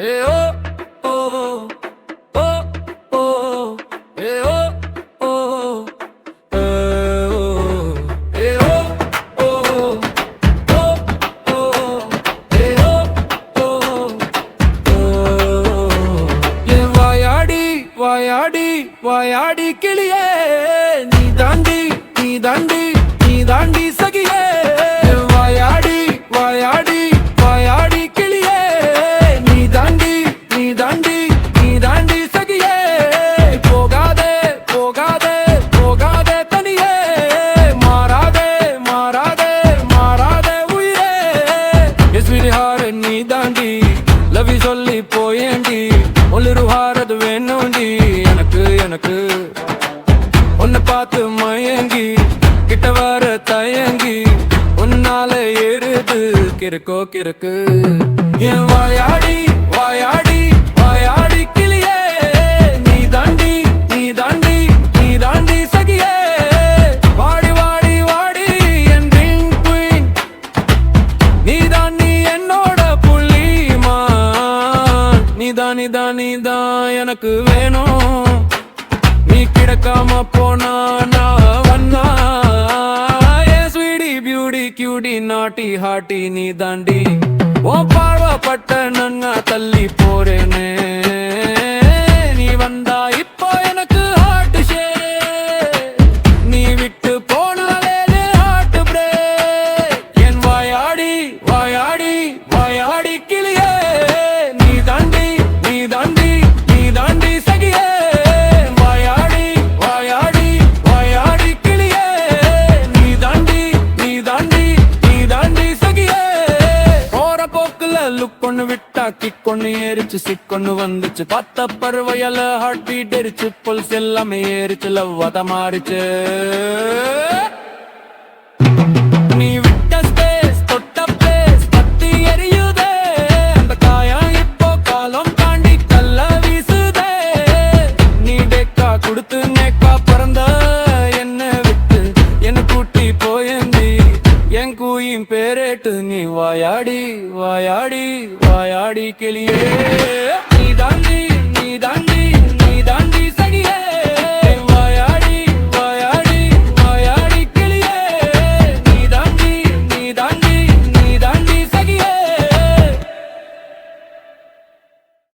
Hey oh oh oh oh hey oh oh oh hey oh oh oh oh hey oh oh oh ye vayadi vayadi vayadi kiliye nee dandi sagiye vayadi vayadi vayadi kiliye nee dandi sagiye pogade pogade pogade taniye marade uyire yes virihar nee dandi love you solli poyendi olliru haradu venundi எனக்கு உன்னை பார்த்து மயங்கி கிட்ட வர தயங்கி உன்னால ஏறுது கிறுக்கு என் வாயாடி வாயாடி வாயாடி கிளியே நீ தாண்டி சகியே வாடி வாடி வாடி என் ட்ரீம் குயின் நீ என்னோட புள்ளிமா நீதான் எனக்கு வேணும் நீ கிடக்காம போனா நான் வந்தா ஸ்வீடி பியூட்டி கியூட்டி நாட்டி ஹாட்டி நீ தாண்டி உன் பார்வப்பட்ட நன்னா தள்ளி போறேனே நீ வந்தா இப்போ எனக்கு ஹார்ட் ஷே நீ விட்டு போனாலே ஹார்ட் பிரேக் என் வாயாடி வாயாடி வாயாடி கிளியே நீ தாண்டி சகியே லுக்கொன்னு விட்டா கிக்கொன்னு ஏறிச்சு சிக்கொன்னு வந்துச்சு பத்த பருவையல ஹார்ட் பீட் எரிச்சு புல்ஸ் எல்லாமே ஏறிச்சு லவ்வாத மாறிச்சு நீ விட்ட ஸ்பேஸ் தொட்ட பிளேஸ் பத்தி எரியுதே அந்த காயம் இப்போ காலம் தாண்டி கல்ல வீசுதே நீ டேக்கா கொடுத்து நேக்கா பிறந்த என்ன விட்டு என்ன கூட்டி போயந்தி என் கூயின் பேரேட்டு நீ வாயாடி வாயாடி வாயாடி கிளியே